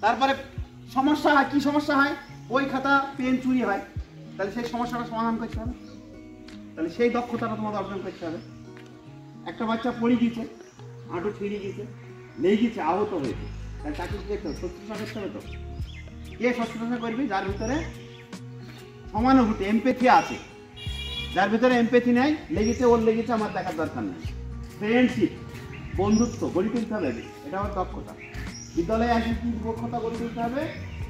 তারপরে সমস্যা হয়, কি সমস্যা হয়? বই খাতা পেন চুরি হয়, তাহলে সেই সমস্যাটা সমাধান করতে হবে, তাহলে সেই দক্ষতাটা তোমাকে অর্জন করতে হবে। একটা বাচ্চা পড়ে গিয়েছে, হাঁটু ছিঁড়ে গিয়েছে, লেগে গিয়েছে, আহত হয়েছে, তাহলে তাকে কি করতে হবে? শুশ্রূষা করতে হবে। তো কে শুশ্রূষা করবি? যার ভিতরে সমানুভূতি, এমপ্যাথি আছে, যার ভিতরে এমপ্যাথি নেই, লেগেছে ওর লেগেছে, আমার দেখার দরকার নেই। ফ্রেন্ডশিপ, বন্ধুত্ব গড়ে তুলতে হবে, এটা আমার দক্ষতা। বিদ্যালয়ে আসে কি দক্ষতা গড়ে তুলতে হবে?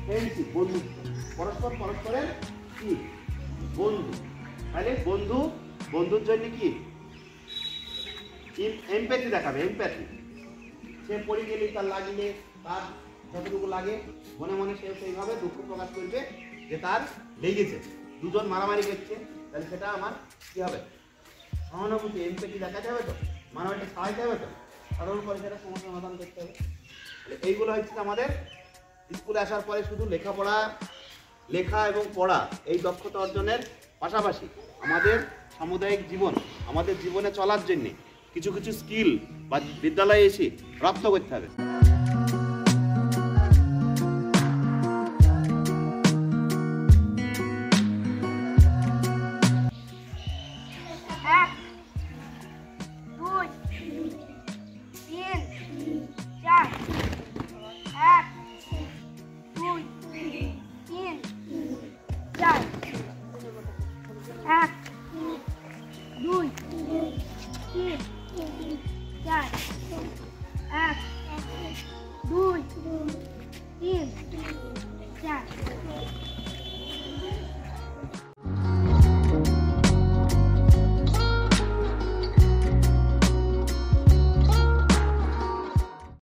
ফ্রেন্ডশিপ, বন্ধুত্ব, পরস্পরের কি বন্ধু। তাহলে বন্ধুর জন্য কি এমপ্যাথি দেখাবে, এমপ্যাথি। সে পড়ে গেলে, তার লাগিলে, তার যতটুকু লাগে মনে মনে সে সেইভাবে দুঃখ প্রকাশ করবে যে তার লেগেছে, দুজন মারামারি করছে, তাহলে সেটা আমার কি হবে? সহানুভূতি, এমপ্যাথি দেখাতে হবে। তো মানবটা সাহায্য হবে, তো সাধারণ পরে সেটা সমস্যা সমাধান করতে হবে। এইগুলো হচ্ছে আমাদের স্কুলে আসার পরে শুধু লেখা এবং পড়া, এই দক্ষতা অর্জনের পাশাপাশি আমাদের সামুদায়িক জীবন, আমাদের জীবনে চলার জন্যে কিছু কিছু স্কিল বা বিদ্যালয়ে এসে প্রাপ্ত করতে হবে। এক, দুই, তিন, চার, এক, দুই, তিন, চার।